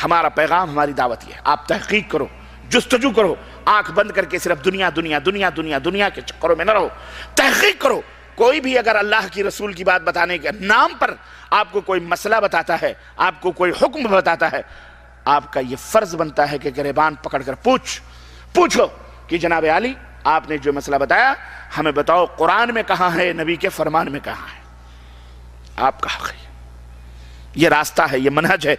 ہمارا پیغام، ہماری دعوت یہ ہے، آپ تحقیق کرو، جستجو کرو، آنکھ بند کر کے صرف دنیا دنیا دنیا دنیا دنیا کے چکروں میں نہ رہو، تحقیق کرو۔ کوئی بھی اگر اللہ کی رسول کی بات بتانے کے نام پر آپ کو کوئی مسئلہ بتاتا ہے، آپ کو کوئی حکم بتاتا ہے، آپ کا یہ فرض بنتا ہے کہ گریبان پکڑ کر پوچھو کہ جناب عالی آپ نے جو مسئلہ بتایا ہمیں بتاؤ قرآن میں کہاں ہے، نبی کے فرمان میں کہاں ہے۔ آپ کا حق ہے، یہ راستہ ہے، یہ منہج ہے،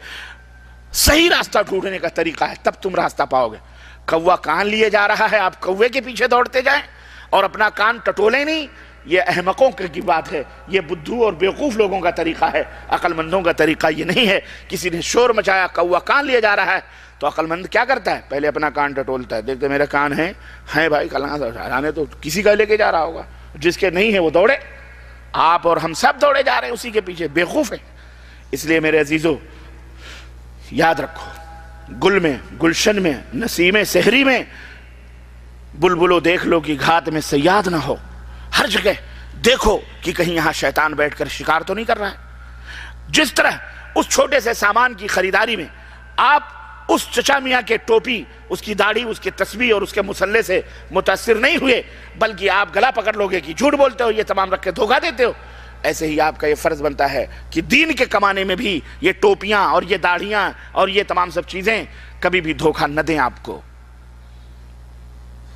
صحیح راستہ ڈھونڈنے کا طریقہ ہے، تب تم راستہ پاؤ گے۔ کوا کان لیے جا رہا ہے، آپ کوے کے پیچھے دوڑتے جائیں اور اپنا کان ٹٹولے نہیں، یہ احمقوں کی بات ہے، یہ بدھو اور بیوقوف لوگوں کا طریقہ ہے، عقل مندوں کا طریقہ یہ نہیں ہے۔ کسی نے شور مچایا، کوا کان لیے جا رہا ہے، تو عقل مند کیا کرتا ہے؟ پہلے اپنا کان ٹٹولتا ہے، دیکھتے میرے کان ہیں بھائی، کلانے تو کسی کا لے کے جا رہا ہوگا، جس کے نہیں ہے وہ دوڑے۔ آپ اور ہم سب دوڑے جا رہے ہیں اسی کے پیچھے، بیوقوف ہیں۔ اس لیے میرے عزیزو یاد رکھو، گل میں، گلشن میں، نسیم سحری میں، بلبلو دیکھ لو کہ گھات میں صیاد نہ ہو۔ ہر جگہ دیکھو کہ کہیں یہاں شیطان بیٹھ کر شکار تو نہیں کر رہا ہے۔ جس طرح اس چھوٹے سے سامان کی خریداری میں آپ اس چچا میاں کے ٹوپی، اس کی داڑھی، اس کے تسبیح اور اس کے مسلح سے متاثر نہیں ہوئے، بلکہ آپ گلا پکڑ لو گے کہ جھوٹ بولتے ہو، یہ تمام رکھ کے دھوکہ دیتے ہو، ایسے ہی آپ کا یہ فرض بنتا ہے کہ دین کے کمانے میں بھی یہ ٹوپیاں اور یہ داڑھیاں اور یہ تمام سب چیزیں کبھی بھی دھوکہ نہ دیں آپ کو۔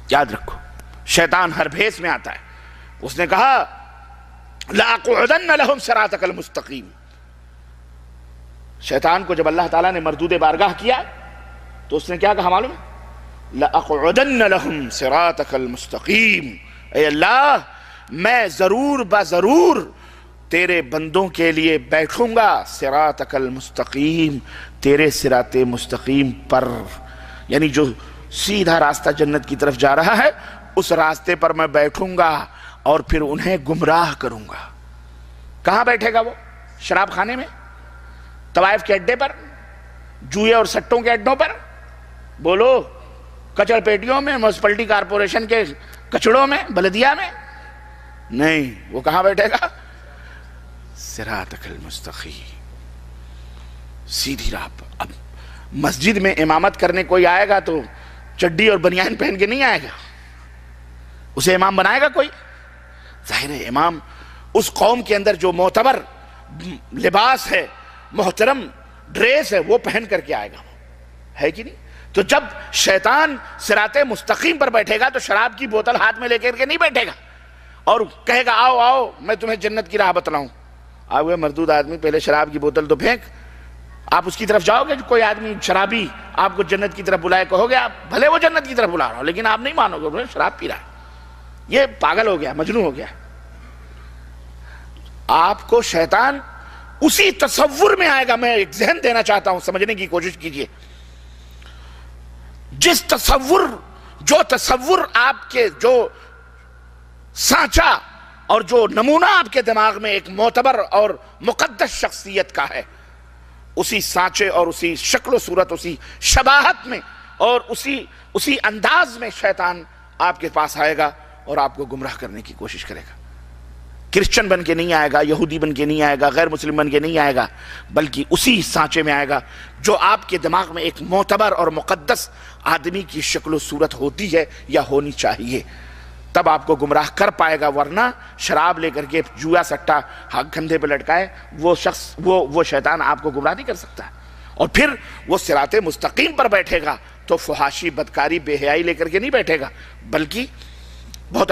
یاد رکھو، شیطان ہر بھیس میں آتا ہے۔ اس نے کہا لَأَقْعُدَنَّ لَهُمْ صِرَاطَكَ الْمُسْتَقِيمِ۔ شیطان کو جب اللہ تعالیٰ نے مردود بارگاہ کیا تو اس نے کیا کہا معلوم ہے؟ لَأَقْعُدَنَّ لَهُمْ صِرَاطَكَ الْمُسْتَقِيمِ، اے اللہ میں ضرور بضرور تیرے بندوں کے لیے بیٹھوں گا صراطک المستقیم، تیرے صراط مستقیم پر، یعنی جو سیدھا راستہ جنت کی طرف جا رہا ہے اس راستے پر میں بیٹھوں گا اور پھر انہیں گمراہ کروں گا۔ کہاں بیٹھے گا وہ؟ شراب خانے میں، طوائف کے اڈے پر، جوئے اور سٹوں کے اڈوں پر، بولو کچڑ پیٹیوں میں، میونسپلٹی کارپوریشن کے کچڑوں میں، بلدیہ میں؟ نہیں، وہ کہاں بیٹھے گا؟ صراطک المستقیم، سیدھی راہ پر۔ اب مسجد میں امامت کرنے کوئی آئے گا تو چڈی اور بنیان پہن کے نہیں آئے گا، اسے امام بنائے گا کوئی؟ ظاہر ہے امام اس قوم کے اندر جو معتبر لباس ہے، محترم ڈریس ہے، وہ پہن کر کے آئے گا، ہے کہ نہیں؟ تو جب شیطان صراط مستقیم پر بیٹھے گا تو شراب کی بوتل ہاتھ میں لے کر کے نہیں بیٹھے گا اور کہے گا آؤ آؤ میں تمہیں جنت کی راہ بتلاؤں۔ آپ وہ مردود آدمی، پہلے شراب کی بوتل تو پھینک، آپ اس کی طرف جاؤ گے؟ کوئی آدمی شرابی آپ کو جنت کی طرف بلائے، کہو گے آپ بھلے وہ جنت کی طرف بلا رہا ہو لیکن آپ نہیں مانو گے، وہ شراب پی رہا ہے، یہ پاگل ہو گیا، مجنون ہو گیا۔ آپ کو شیطان اسی تصور میں آئے گا۔ میں ایک ذہن دینا چاہتا ہوں، سمجھنے کی کوشش کیجئے۔ جس جو تصور آپ کے، جو سانچہ اور جو نمونہ آپ کے دماغ میں ایک معتبر اور مقدس شخصیت کا ہے، اسی سانچے اور اسی شکل و صورت، اسی شباہت میں اور اسی انداز میں شیطان آپ کے پاس آئے گا اور آپ کو گمراہ کرنے کی کوشش کرے گا۔ کرسچن بن کے نہیں آئے گا، یہودی بن کے نہیں آئے گا، غیر مسلم بن کے نہیں آئے گا، بلکہ اسی سانچے میں آئے گا جو آپ کے دماغ میں ایک معتبر اور مقدس آدمی کی شکل و صورت ہوتی ہے یا ہونی چاہیے، تب آپ کو گمراہ کر پائے گا۔ ورنہ شراب لے کر کے جوا سٹا کندھے پہ لٹکائے وہ شخص، وہ شیطان آپ کو گمراہ نہیں کر سکتا۔ اور پھر وہ صراط مستقیم پر بیٹھے گا تو فحاشی، بدکاری، بے حیائی لے کر کے نہیں بیٹھے گا، بلکہ بہت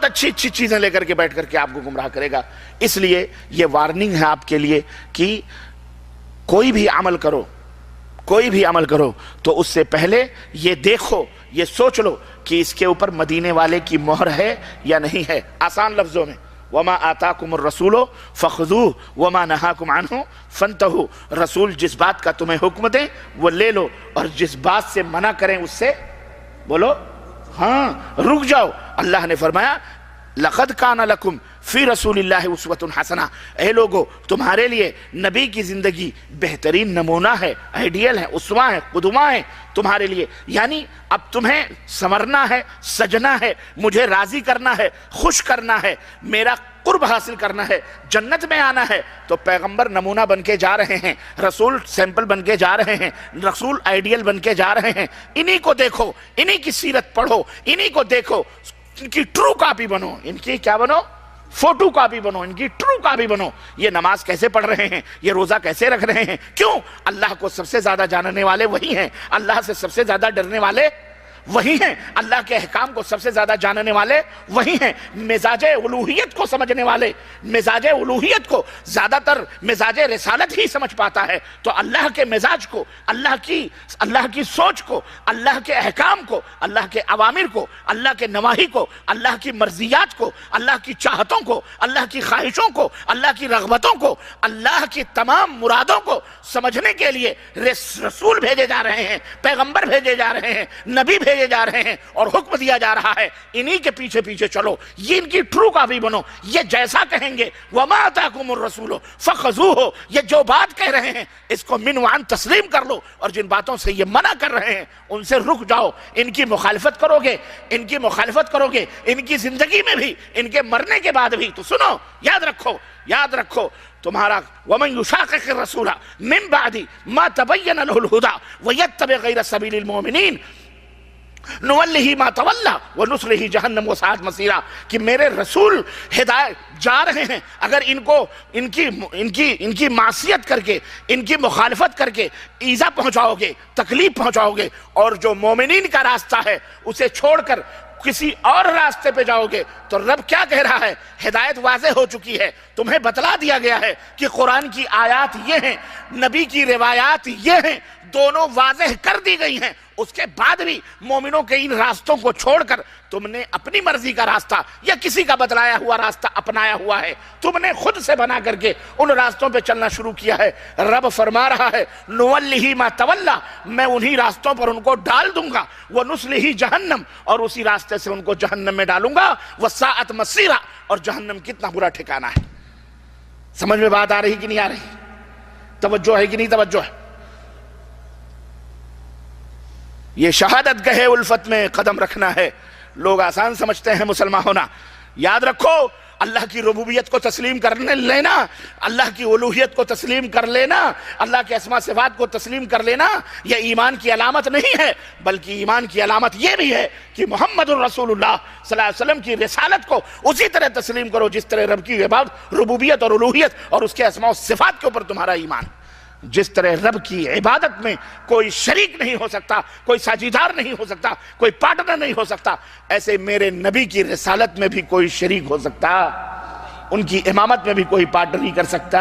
اچھی چیزیں لے کر کے بیٹھ کر کے آپ کو گمراہ کرے گا۔ اس لیے یہ وارننگ ہے آپ کے لیے کہ کوئی بھی عمل کرو تو اس سے پہلے یہ دیکھو، یہ سوچ لو کہ اس کے اوپر مدینے والے کی مہر ہے یا نہیں ہے۔ آسان لفظوں میں وَمَا آتَاكُمُ الرَّسُولُ فَخُذُوهُ وَمَا نَهَاكُمْ عَنْهُ فَانْتَهُوا، رسول جس بات کا تمہیں حکم دیں وہ لے لو، اور جس بات سے منع کریں اس سے بولو ہاں رک جاؤ۔ اللہ نے فرمایا لَقَدْ كَانَ لَكُمْ فی رسول اللہ اسوۃ حسنہ، اے لوگو تمہارے لیے نبی کی زندگی بہترین نمونہ ہے، آئیڈیل ہے، اسوہ ہے، قدوہ ہے تمہارے لیے۔ یعنی اب تمہیں سنورنا ہے، سجنا ہے، مجھے راضی کرنا ہے، خوش کرنا ہے، میرا قرب حاصل کرنا ہے، جنت میں آنا ہے، تو پیغمبر نمونہ بن کے جا رہے ہیں، رسول سیمپل بن کے جا رہے ہیں، رسول آئیڈیل بن کے جا رہے ہیں۔ انہی کو دیکھو، انہی کی سیرت پڑھو، انہی کو دیکھو، ان کی ٹرو کاپی بنو، ان کی کیا بنو؟ فوٹو کاپی بنو، ان کی ٹرو کاپی بنو۔ یہ نماز کیسے پڑھ رہے ہیں، یہ روزہ کیسے رکھ رہے ہیں؟ کیوں؟ اللہ کو سب سے زیادہ جاننے والے وہی ہیں، اللہ سے سب سے زیادہ ڈرنے والے وہی ہیں، اللہ کے احکام کو سب سے زیادہ جاننے والے وہی ہیں، مزاج الوہیت کو سمجھنے والے، مزاج الوہیت کو زیادہ تر مزاج رسالت ہی سمجھ پاتا ہے۔ تو اللہ کے مزاج کو، اللہ کی سوچ کو، اللہ کے احکام کو، اللہ کے اوامر کو، اللہ کے نواہی کو، اللہ کی مرضیات کو، اللہ کی چاہتوں کو، اللہ کی خواہشوں کو، اللہ کی رغبتوں کو، اللہ کی تمام مرادوں کو سمجھنے کے لیے رسول بھیجے جا رہے ہیں، پیغمبر بھیجے جا رہے ہیں، نبی بھیجے جا رہے ہیں، اور حکم دیا جا رہا ہے انہی کے پیچھے پیچھے چلو، یہ ان کی ٹرو کاپی بنو۔ یہ جیسا کہیں گے وَمَا آتَاكُمُ الرَّسُولُ فَخُذُوهُ، یہ جو بات کہہ رہے ہیں اس کو من وعن تسلیم کر لو، اور جن باتوں سے یہ منع کر رہے ہیں ان سے رک جاؤ۔ ان کی مخالفت کرو گے، ان کی مخالفت کرو گے، ان کی زندگی میں بھی، ان کے مرنے کے بعد بھی، تو سنو، یاد رکھو تمہارا وَمَن يُشَاقِقِ الرَّسُولَ مِن بَعْدِ مَا تَبَيَّنَ لَهُ الْهُدَى وَيَتَّبِعْ غَيْرَ سَبِيلِ الْمُؤْمِنِينَ نُوَلِّهِ مَا تَوَلَّى وَنُصْلِهِ جَهَنَّمَ وَسَاءَتْ مَصِيرًا، کہ میرے رسول ہدایت جا رہے ہیں، اگر ان کی معصیت کر کے، ان کی مخالفت کر کے ایذا پہنچاؤ گے، تکلیف پہنچاؤ گے، اور جو مومنین کا راستہ ہے اسے چھوڑ کر کسی اور راستے پہ جاؤ گے، تو رب کیا کہہ رہا ہے؟ ہدایت واضح ہو چکی ہے، تمہیں بتلا دیا گیا ہے کہ قرآن کی آیات یہ ہیں، نبی کی روایات یہ ہیں، دونوں واضح کر دی گئی ہیں۔ اس کے بعد بھی مومنوں کے ان راستوں کو چھوڑ کر تم نے اپنی مرضی کا راستہ یا کسی کا بتلایا ہوا راستہ اپنایا ہوا ہے، تم نے خود سے بنا کر کے ان راستوں پہ چلنا شروع کیا ہے۔ رب فرما رہا ہے نُوَلِّهِ مَا تَوَلَّى، میں انہی راستوں پر ان کو ڈال دوں گا، وَنُصْلِهِ جہنم، اور اسی راستے سے ان کو جہنم میں ڈالوں گا، وَسَاءَتْ مَصِيرًا، اور جہنم کتنا برا ٹھکانہ ہے۔ سمجھ میں بات آ رہی کہ نہیں آ رہی؟ توجہ ہے کہ نہیں توجہ ہے؟ یہ شہادت گہے الفت میں قدم رکھنا ہے۔ لوگ آسان سمجھتے ہیں مسلمان ہونا، یاد رکھو اللہ کی ربوبیت کو تسلیم کرنے لینا، اللہ کی الوہیت کو تسلیم کر لینا، اللہ کے اسماء صفات کو تسلیم کر لینا، یہ ایمان کی علامت نہیں ہے، بلکہ ایمان کی علامت یہ بھی ہے کہ محمد الرسول اللہ صلی اللہ علیہ وسلم کی رسالت کو اسی طرح تسلیم کرو جس طرح رب کی عبادت، ربوبیت اور الوہیت اور اس کے اسماء صفات کے اوپر تمہارا ایمان۔ جس طرح رب کی عبادت میں کوئی شریک نہیں ہو سکتا، کوئی ساجیدار نہیں ہو سکتا، کوئی پارٹنر نہیں ہو سکتا، ایسے میرے نبی کی رسالت میں بھی کوئی شریک ہو سکتا، ان کی امامت میں بھی کوئی پارٹنر نہیں کر سکتا،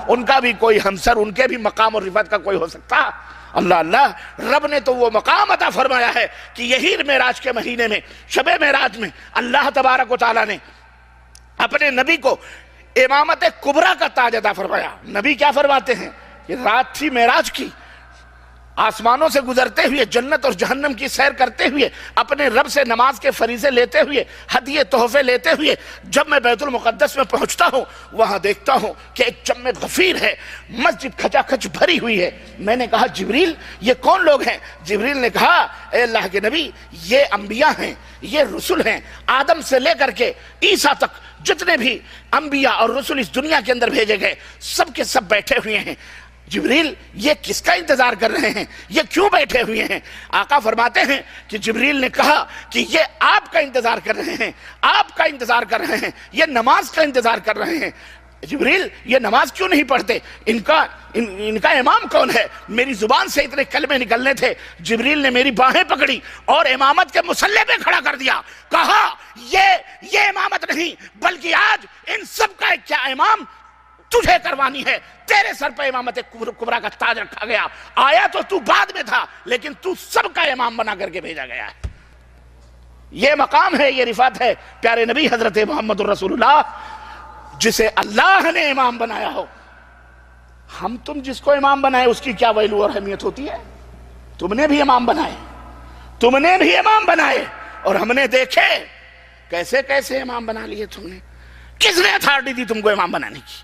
ان کا بھی کوئی ہمسر، ان کے بھی مقام اور رفعت کا کوئی ہو سکتا۔ اللہ رب نے تو وہ مقام عطا فرمایا ہے کہ یہی معراج کے مہینے میں، شب معراج میں، اللہ تبارک و تعالیٰ نے اپنے نبی کو امامت کبریٰ کا تاج عطا فرمایا۔ نبی کیا فرماتے ہیں؟ یہ رات تھی معراج کی، آسمانوں سے گزرتے ہوئے، جنت اور جہنم کی سیر کرتے ہوئے، اپنے رب سے نماز کے فریضے لیتے ہوئے، ہدیے تحفے لیتے ہوئے، جب میں بیت المقدس میں پہنچتا ہوں وہاں دیکھتا ہوں کہ ایک جم غفیر ہے، مسجد کھچا کھچ بھری ہوئی ہے۔ میں نے کہا جبریل یہ کون لوگ ہیں؟ جبریل نے کہا اے اللہ کے نبی یہ انبیاء ہیں، یہ رسول ہیں، آدم سے لے کر کے عیسیٰ تک جتنے بھی انبیاء اور رسول اس دنیا کے اندر بھیجے گئے سب کے سب بیٹھے ہوئے ہیں۔ جبریل یہ کس کا انتظار کر رہے ہیں؟ یہ کیوں بیٹھے ہوئے ہیں؟ آقا فرماتے ہیں کہ جبریل نے کہا کہ یہ آپ کا انتظار کر رہے ہیں، آپ کا انتظار کر رہے ہیں، یہ نماز کا انتظار کر رہے ہیں۔ جبریل یہ نماز کیوں نہیں پڑھتے؟ ان کا امام کون ہے؟ میری زبان سے اتنے کلمے نکلنے تھے، جبریل نے میری باہیں پکڑی اور امامت کے مصلی پہ کھڑا کر دیا، کہا یہ امامت نہیں بلکہ آج ان سب کا ایک کیا امام تجھے کروانی ہے، تیرے سر پہ امامت کبریٰ کا تاج رکھا گیا، آیا تو بعد میں تھا لیکن تو سب کا امام بنا کر کے بھیجا گیا ہے۔ یہ مقام ہے، یہ رفعت ہے پیارے نبی حضرت محمد الرسول اللہ جسے اللہ نے امام بنایا ہو۔ ہم تم جس کو امام بنائے اس کی کیا ویلو اور اہمیت ہوتی ہے؟ تم نے بھی امام بنائے، تم نے بھی امام بنائے، اور ہم نے دیکھے کیسے کیسے امام بنا لیے تم نے، کس نے اتھارٹی دی تم کو امام بنانے کی؟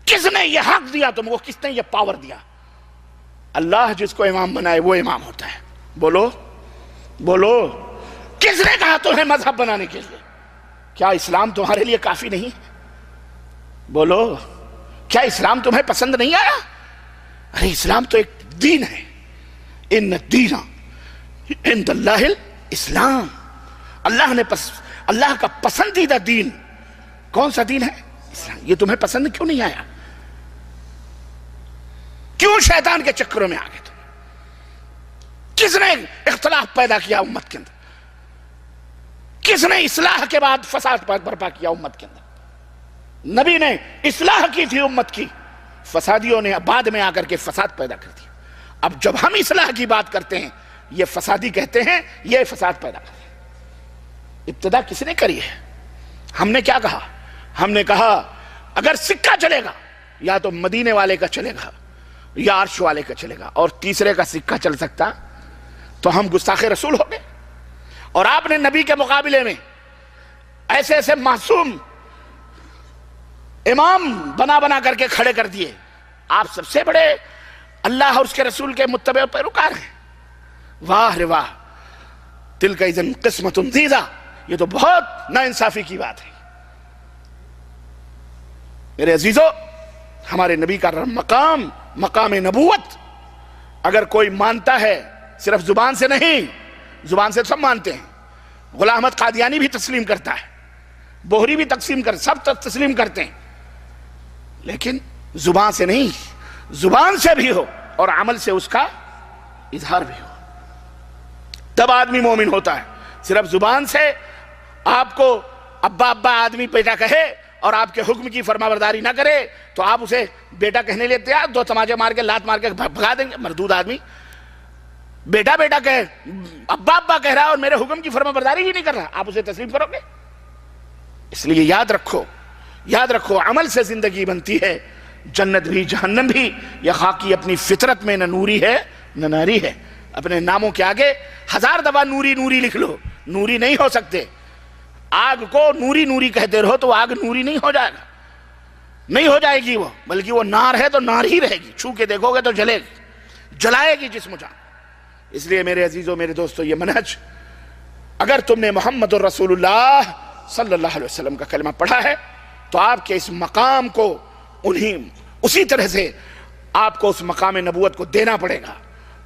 کس نے یہ حق دیا تم کو؟ کس نے یہ پاور دیا؟ اللہ جس کو امام بنائے وہ امام ہوتا ہے. بولو بولو، کس نے کہا تمہیں مذہب بنانے کے لیے؟ کیا اسلام تمہارے لیے کافی نہیں؟ بولو، کیا اسلام تمہیں پسند نہیں آیا؟ ارے اسلام تو ایک دین ہے. ان الدین عند اللہ الاسلام. اللہ کا پسندیدہ دین کون سا دین ہے؟ اسلام. یہ تمہیں پسند کیوں نہیں آیا؟ کیوں شیطان کے چکروں میں آ گئے تم؟ کس نے اختلاف پیدا کیا امت کے اندر؟ کس نے اصلاح کے بعد فساد برپا کیا امت کے اندر؟ نبی نے اصلاح کی تھی امت کی، فسادیوں نے بعد میں آ کر کے فساد پیدا کر دیا. اب جب ہم اصلاح کی بات کرتے ہیں یہ فسادی کہتے ہیں، یہ فساد پیدا کر دیا. ابتدا کس نے کری ہے؟ ہم نے کیا کہا؟ ہم نے کہا اگر سکہ چلے گا یا تو مدینے والے کا چلے گا یا عرش والے کا چلے گا، اور تیسرے کا سکہ چل سکتا تو ہم گستاخ رسول ہو گئے. اور آپ نے نبی کے مقابلے میں ایسے ایسے معصوم امام بنا کر کے کھڑے کر دیے. آپ سب سے بڑے اللہ اور اس کے رسول کے متبع پیروکار ہیں. واہ رے واہ، تلک اذن قسمۃ ضیزہ. یہ تو بہت ناانصافی کی بات ہے. میرے عزیزو، ہمارے نبی کا مقام نبوت اگر کوئی مانتا ہے، صرف زبان سے نہیں، زبان سے سب مانتے ہیں. غلام احمد قادیانی بھی تسلیم کرتا ہے، بوہری بھی سب تسلیم کرتے ہیں، لیکن زبان سے نہیں، زبان سے بھی ہو اور عمل سے اس کا اظہار بھی ہو، تب آدمی مومن ہوتا ہے. صرف زبان سے آپ کو ابا ابا آدمی بیٹا کہے اور آپ کے حکم کی فرمانبرداری نہ کرے تو آپ اسے بیٹا کہنے لیے تیار، دو تماچے مار کے لات مار کے بھگا دیں گے. مردود آدمی بیٹا بیٹا کہے، ابا ابا کہہ رہا ہے اور میرے حکم کی فرمانبرداری ہی نہیں کر رہا، آپ اسے تسلیم کرو گے؟ اس لیے یاد رکھو عمل سے زندگی بنتی ہے، جنت بھی جہنم بھی. یہ خاکی اپنی فطرت میں نہ نوری ہے نہ ناری ہے. اپنے ناموں کے آگے 1000 دفعہ نوری نوری لکھ لو، نوری نہیں ہو سکتے. آگ کو نوری نوری کہتے رہو تو آگ نوری نہیں ہو جائے گا، نہیں ہو جائے گی وہ، بلکہ وہ نار ہے تو نار ہی رہے گی. چھو کے دیکھو گے تو جلے گی، جلائے گی جسم جان. اس لیے میرے عزیزوں میرے دوستو، یہ منہج اگر تم نے محمد الرسول اللہ صلی اللہ علیہ وسلم کا کلمہ پڑھا ہے تو آپ کے اس مقام کو اسی طرح سے آپ کو اس مقام نبوت کو دینا پڑے گا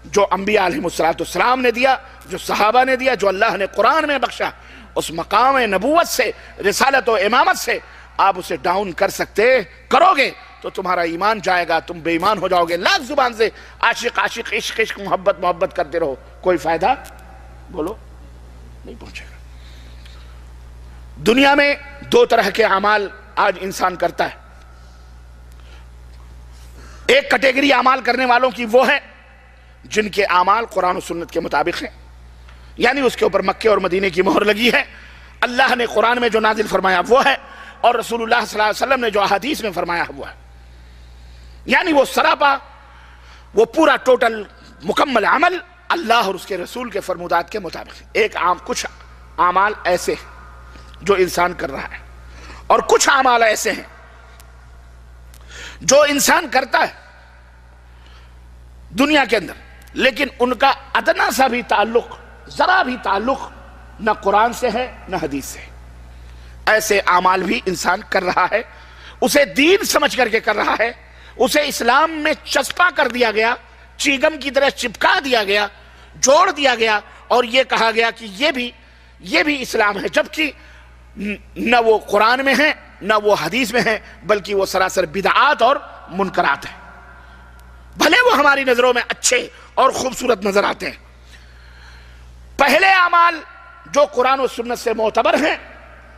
جو انبیاء علیہ السلام نے دیا، جو صحابہ نے دیا، جو اللہ نے قرآن میں بخشا. اس مقام نبوت سے، رسالت و امامت سے آپ اسے ڈاؤن کرو گے تو تمہارا ایمان جائے گا، تم بے ایمان ہو جاؤ گے. لاکھ زبان سے عاشق عاشق، عشق عشق، محبت محبت کرتے رہو، کوئی فائدہ بولو نہیں پہنچے گا. دنیا میں 2 طرح کے اعمال آج انسان کرتا ہے. ایک کیٹیگری اعمال کرنے والوں کی وہ ہے جن کے اعمال قرآن و سنت کے مطابق ہیں، یعنی اس کے اوپر مکے اور مدینے کی مہر لگی ہے، اللہ نے قرآن میں جو نازل فرمایا وہ ہے، اور رسول اللہ صلی اللہ علیہ وسلم نے جو احادیث میں فرمایا وہ ہے. یعنی وہ سراپا، وہ پورا ٹوٹل مکمل عمل اللہ اور اس کے رسول کے فرمودات کے مطابق ہے. کچھ اعمال ایسے ہیں جو انسان کر رہا ہے، اور کچھ اعمال ایسے ہیں جو انسان کرتا ہے دنیا کے اندر، لیکن ان کا ادنا سا بھی تعلق، ذرا بھی تعلق نہ قرآن سے ہے نہ حدیث سے. ایسے اعمال بھی انسان کر رہا ہے، اسے دین سمجھ کر کے کر رہا ہے، اسے اسلام میں چسپا کر دیا گیا، چیگم کی طرح چپکا دیا گیا، جوڑ دیا گیا، اور یہ کہا گیا کہ یہ بھی اسلام ہے، جبکہ نہ وہ قرآن میں ہے نہ وہ حدیث میں ہے، بلکہ وہ سراسر بدعات اور منکرات ہیں. بھلے وہ ہماری نظروں میں اچھے اور خوبصورت نظر آتے ہیں. پہلے اعمال جو قرآن و سنت سے معتبر ہیں،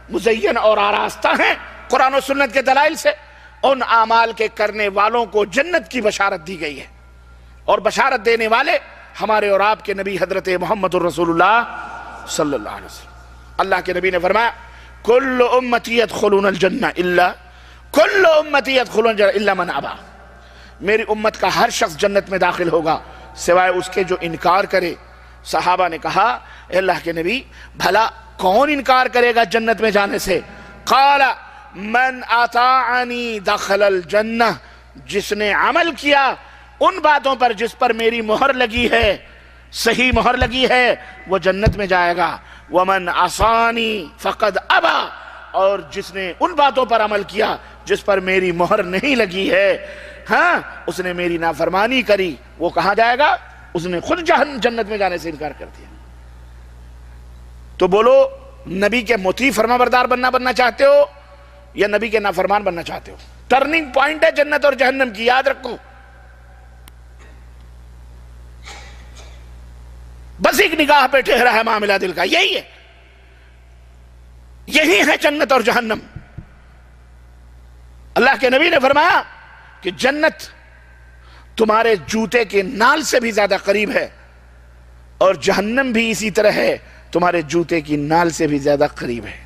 مزین اور آراستہ ہیں قرآن و سنت کے دلائل سے، ان اعمال کے کرنے والوں کو جنت کی بشارت دی گئی ہے، اور بشارت دینے والے ہمارے اور آپ کے نبی حضرت محمد الرسول اللہ صلی اللہ علیہ وسلم. اللہ کے نبی نے فرمایا کل امتی يدخلون الجنہ الا من ابا. میری امت کا ہر شخص جنت میں داخل ہوگا سوائے اس کے جو انکار کرے. صحابہ نے کہا اے اللہ کے نبی، بھلا کون انکار کرے گا جنت میں جانے سے؟ قال من اطاعنی دخل الجنہ، جس نے عمل کیا ان باتوں پر جس پر میری مہر لگی ہے، صحیح مہر لگی ہے، وہ جنت میں جائے گا۔ ومن عصانی فقد ابا، اور جس نے ان باتوں پر عمل کیا جس پر میری مہر نہیں لگی ہے، ہاں، اس نے میری نافرمانی کری، وہ کہاں جائے گا؟ اس نے خود جنت میں جانے سے انکار کر دیا۔ تو بولو، نبی کے مطیع فرما بردار بننا چاہتے ہو یا نبی کے نافرمان بننا چاہتے ہو؟ ٹرننگ پوائنٹ ہے جنت اور جہنم کی، یاد رکھو۔ بس ایک نگاہ پہ ٹھہرا ہے معاملہ دل کا، یہی ہے، یہی ہے جنت اور جہنم۔ اللہ کے نبی نے فرمایا کہ جنت تمہارے جوتے کے نال سے بھی زیادہ قریب ہے، اور جہنم بھی اسی طرح ہے، تمہارے جوتے کی نال سے بھی زیادہ قریب ہے۔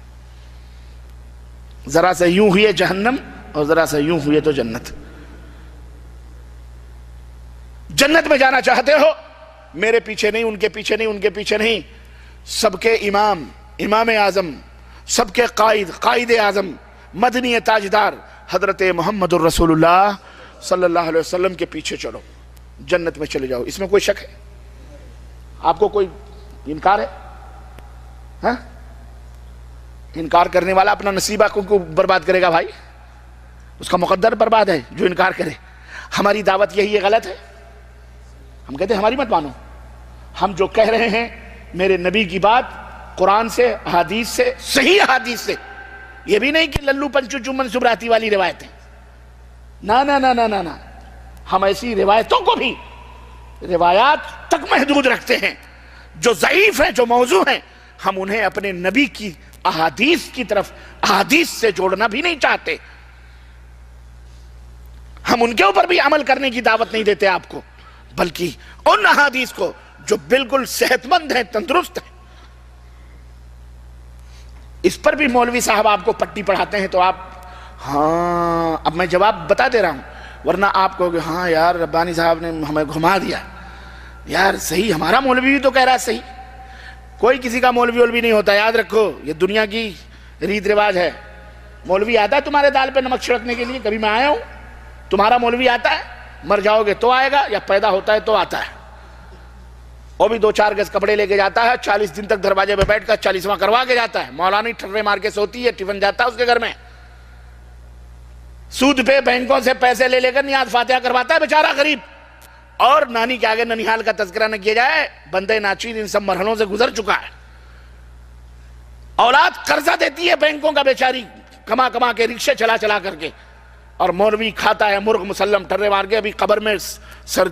ذرا سے یوں ہوئی جہنم اور ذرا سے یوں ہوئی تو جنت۔ جنت میں جانا چاہتے ہو؟ میرے پیچھے نہیں، ان کے پیچھے نہیں، ان کے پیچھے نہیں، سب کے امام، امام اعظم، سب کے قائد اعظم، مدنی تاجدار حضرت محمد الرسول اللہ صلی اللہ علیہ وسلم کے پیچھے چلو، جنت میں چلے جاؤ۔ اس میں کوئی شک ہے؟ آپ کو کوئی انکار ہے؟ ہاں؟ انکار کرنے والا اپنا نصیبہ کو برباد کرے گا بھائی، اس کا مقدر برباد ہے جو انکار کرے۔ ہماری دعوت یہی ہے، غلط ہے؟ ہم کہتے ہیں ہماری مت مانو، ہم جو کہہ رہے ہیں میرے نبی کی بات قرآن سے، احادیث سے، صحیح احادیث سے، یہ بھی نہیں کہ للو پنچو چومن سبراتی والی روایتیں، نا نا نا نا نا نا، ہم ایسی روایتوں کو بھی روایات تک محدود رکھتے ہیں جو ضعیف ہیں، جو موضوع ہیں، ہم انہیں اپنے نبی کی احادیث کی طرف، احادیث سے جوڑنا بھی نہیں چاہتے۔ ہم ان کے اوپر بھی عمل کرنے کی دعوت نہیں دیتے آپ کو، بلکہ ان احادیث کو جو بالکل صحت مند ہیں، تندرست ہیں۔ اس پر بھی مولوی صاحب آپ کو پٹی پڑھاتے ہیں تو آپ، ہاں، اب میں جواب بتا دے رہا ہوں، ورنہ آپ کہو گے ہاں یار ربانی صاحب نے ہمیں گھما دیا، یار صحیح، ہمارا مولوی بھی تو کہہ رہا ہے صحیح۔ کوئی کسی کا مولوی نہیں ہوتا، یاد رکھو، یہ دنیا کی ریت رواج ہے۔ مولوی آتا ہے تمہارے دال پہ نمک چھڑکنے کے لیے؟ کبھی میں آیا ہوں؟ تمہارا مولوی آتا ہے؟ مر جاؤ گے تو آئے گا، یا پیدا ہوتا ہے تو آتا ہے، وہ بھی 2-4 گز کپڑے لے کے جاتا ہے، 40 دن تک دروازے پہ بیٹھ کر 40واں کروا کے جاتا ہے، مولانا ٹھرے مار کے سوتی ہے، ٹفن جاتا ہے اس کے گھر میں، سود پہ بینکوں سے پیسے لے کر نیاز فاتحہ کرواتا ہے بیچارہ غریب۔ اور نانی کے آگے ننیحال کا تذکرہ نہ کیا جائے، بندے ناچیر ان سب مرحلوں سے گزر چکا ہے۔ اولاد قرضہ دیتی ہے بینکوں کا بیچاری، کما کے رکشے چلا کر کے، اور مولوی کھاتا ہے مرغ مسلم ٹرے مار کے، ابھی قبر میں سر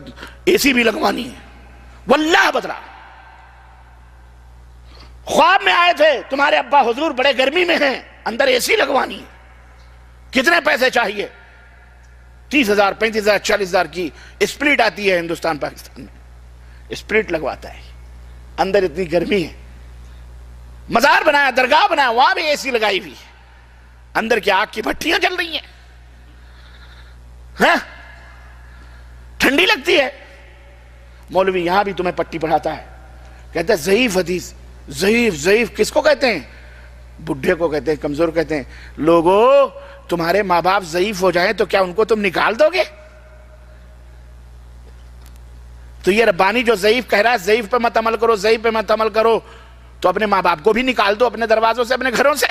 اے سی بھی لگوانی ہے، واللہ بدرا۔ خواب میں آئے تھے تمہارے ابا حضور بڑے گرمی میں ہیں، اندر اے سی لگوانی ہے، کتنے پیسے چاہیے؟ 30,000 35,000 40,000 کی اسپلٹ آتی ہے ہندوستان پاکستان میں، اسپلٹ لگواتا ہے، اندر اتنی گرمی ہے، مزار بنایا، درگاہ بنایا، وہاں بھی اے سی لگائی ہوئی ہے، اندر کی آگ کی بھٹیاں جل رہی ہیں، ہاں، ٹھنڈی لگتی ہے۔ مولوی یہاں بھی تمہیں پٹی پڑھاتا ہے، کہتا ہے ضعیف حدیث، ضعیف کس کو کہتے ہیں؟ بڈھے کو کہتے ہیں، کمزور کہتے ہیں۔ لوگو، تمہارے ماں باپ ضعیف ہو جائیں تو کیا ان کو تم نکال دو گے؟ تو یہ ربانی جو ضعیف کہہ رہا ہے، ضعیف پہ مت عمل کرو، ضعیف پہ مت عمل کرو، تو اپنے ماں باپ کو بھی نکال دو اپنے دروازوں سے، اپنے گھروں سے۔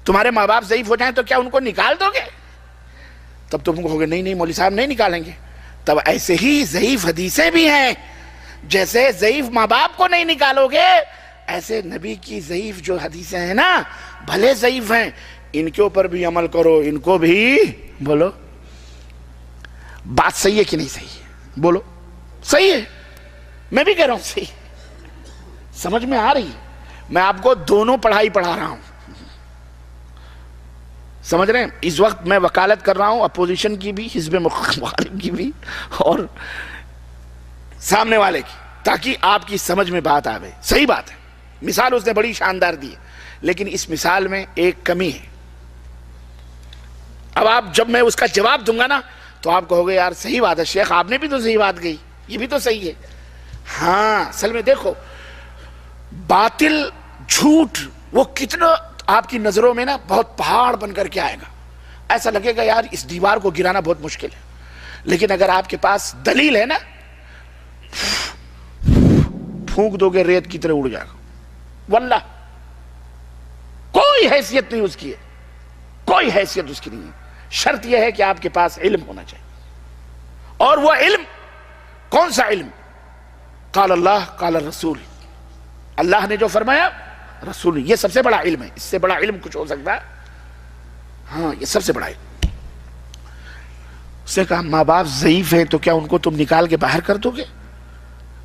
تمہارے ماں باپ ضعیف ہو جائیں تو کیا ان کو نکال دو گے؟ تب تم کہو گے نہیں مولوی صاحب نہیں نکالیں گے۔ تب ایسے ہی ضعیف حدیثیں بھی ہیں، جیسے ضعیف ماں باپ کو نہیں نکالو گے، ایسے نبی کی ضعیف جو حدیثیں ہیں نا، بھلے ضعیف ہیں، ان کے اوپر بھی عمل کرو، ان کو بھی بولو۔ بات صحیح ہے کہ نہیں صحیح ہے؟ بولو صحیح ہے، میں بھی کہہ رہا ہوں صحیح، سمجھ میں آ رہی ہے؟ میں آپ کو دونوں پڑھائی پڑھا رہا ہوں، سمجھ رہے ہیں؟ اس وقت میں وکالت کر رہا ہوں اپوزیشن کی بھی، حزب مخالف کی بھی، اور سامنے والے کی، تاکہ آپ کی سمجھ میں بات آوے۔ صحیح بات ہے، مثال اس نے بڑی شاندار دی ہے، لیکن اس مثال میں ایک کمی ہے۔ اب آپ جب میں اس کا جواب دوں گا نا تو آپ کہو گے یار صحیح بات ہے شیخ، آپ نے بھی تو صحیح بات کہی، یہ بھی تو صحیح ہے۔ ہاں، اصل میں دیکھو، باطل، جھوٹ، وہ کتنا آپ کی نظروں میں نا بہت پہاڑ بن کر کے آئے گا، ایسا لگے گا یار اس دیوار کو گرانا بہت مشکل ہے، لیکن اگر آپ کے پاس دلیل ہے نا، پھونک دو گے ریت کی طرح اڑ جائے گا، واللہ کوئی حیثیت نہیں اس کی ہے، کوئی حیثیت اس کی نہیں ہے۔ شرط یہ ہے کہ آپ کے پاس علم ہونا چاہیے، اور وہ علم کون سا علم؟ قال اللہ قال الرسول، اللہ نے جو فرمایا رسول، یہ سب سے بڑا علم ہے، اس سے بڑا علم کچھ ہو سکتا ہے؟ ہاں، یہ سب سے بڑا علم۔ اس نے کہا ماں باپ ضعیف ہیں تو کیا ان کو تم نکال کے باہر کر دو گے؟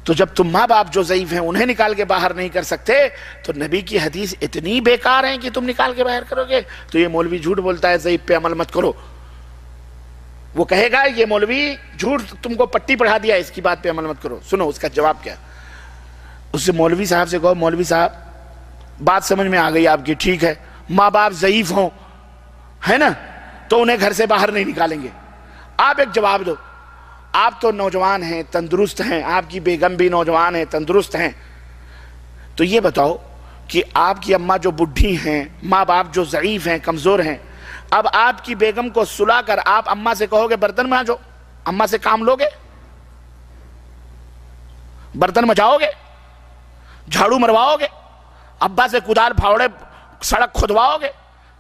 تو جب تم ماں باپ جو ضعیف ہیں انہیں نکال کے باہر نہیں کر سکتے تو نبی کی حدیث اتنی بیکار ہیں کہ تم نکال کے باہر کرو گے؟ تو یہ مولوی جھوٹ بولتا ہے، ضعیف پہ عمل مت کرو۔ وہ کہے گا یہ مولوی جھوٹ تم کو پٹی پڑھا دیا، اس کی بات پہ عمل مت کرو۔ سنو اس کا جواب کیا۔ اس سے مولوی صاحب سے کہو مولوی صاحب بات سمجھ میں آ گئی آپ کی، ٹھیک ہے، ماں باپ ضعیف ہوں ہے نا تو انہیں گھر سے باہر نہیں نکالیں گے۔ آپ ایک جواب دو، آپ تو نوجوان ہیں، تندرست ہیں، آپ کی بیگم بھی نوجوان ہیں، تندرست ہیں، تو یہ بتاؤ کہ آپ کی اماں جو بڈھی ہیں، ماں باپ جو ضعیف ہیں، کمزور ہیں، اب آپ کی بیگم کو سلا کر آپ اماں سے کہو گے برتن مانجو، اماں سے کام لو گے؟ برتن مچاؤ گے؟ جھاڑو مرواؤ گے؟ ابا سے کدال پھاوڑے سڑک کھدواؤ گے؟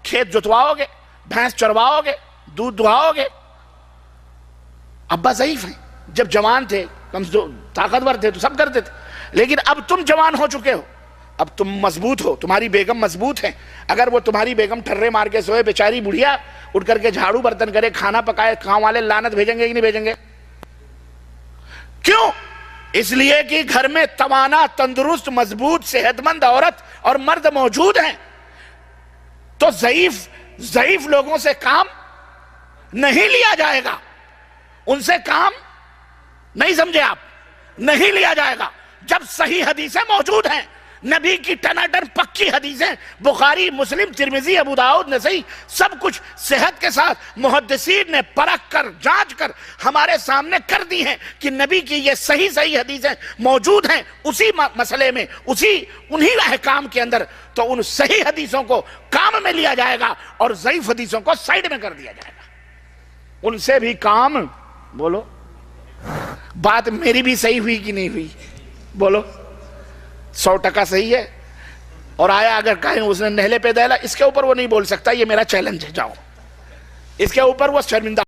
کھیت جتواؤ گے؟ بھینس چرواؤ گے؟ دودھ دہاؤ گے؟ ابا ضعیف ہیں، جب جوان تھے کمزور طاقتور تھے تو سب کرتے تھے، لیکن اب تم جوان ہو چکے ہو، اب تم مضبوط ہو، تمہاری بیگم مضبوط ہے، اگر وہ تمہاری بیگم ٹھرے مار کے سوئے بیچاری بڑھیا اٹھ کر کے جھاڑو برتن کرے، کھانا پکائے، گاؤں والے لعنت بھیجیں گے کہ نہیں بھیجیں گے؟ کیوں؟ اس لیے کہ گھر میں توانا، تندرست، مضبوط، صحت مند عورت اور مرد موجود ہیں، تو ضعیف لوگوں سے کام نہیں لیا جائے گا، ان سے کام نہیں سمجھے آپ، نہیں لیا جائے گا۔ جب صحیح حدیثیں موجود ہیں، نبی کی ٹناٹن پکی حدیثیں، بخاری، مسلم، ترمذی، ابو داؤد، نسائی، سب کچھ صحت کے ساتھ محدثین نے پرکھ کر جانچ کر ہمارے سامنے کر دی ہیں کہ نبی کی یہ صحیح حدیثیں موجود ہیں اسی مسئلے میں، انہی احکام کے اندر، تو ان صحیح حدیثوں کو کام میں لیا جائے گا اور ضعیف حدیثوں کو سائیڈ میں کر دیا جائے گا، ان سے بھی کام۔ بولو بات میری بھی صحیح ہوئی کہ نہیں ہوئی؟ بولو 100% صحیح ہے؟ اور آیا اگر کہیں اس نے نہلے پہ دہلا، اس کے اوپر وہ نہیں بول سکتا، یہ میرا چیلنج ہے، جاؤ اس کے اوپر وہ شرمندہ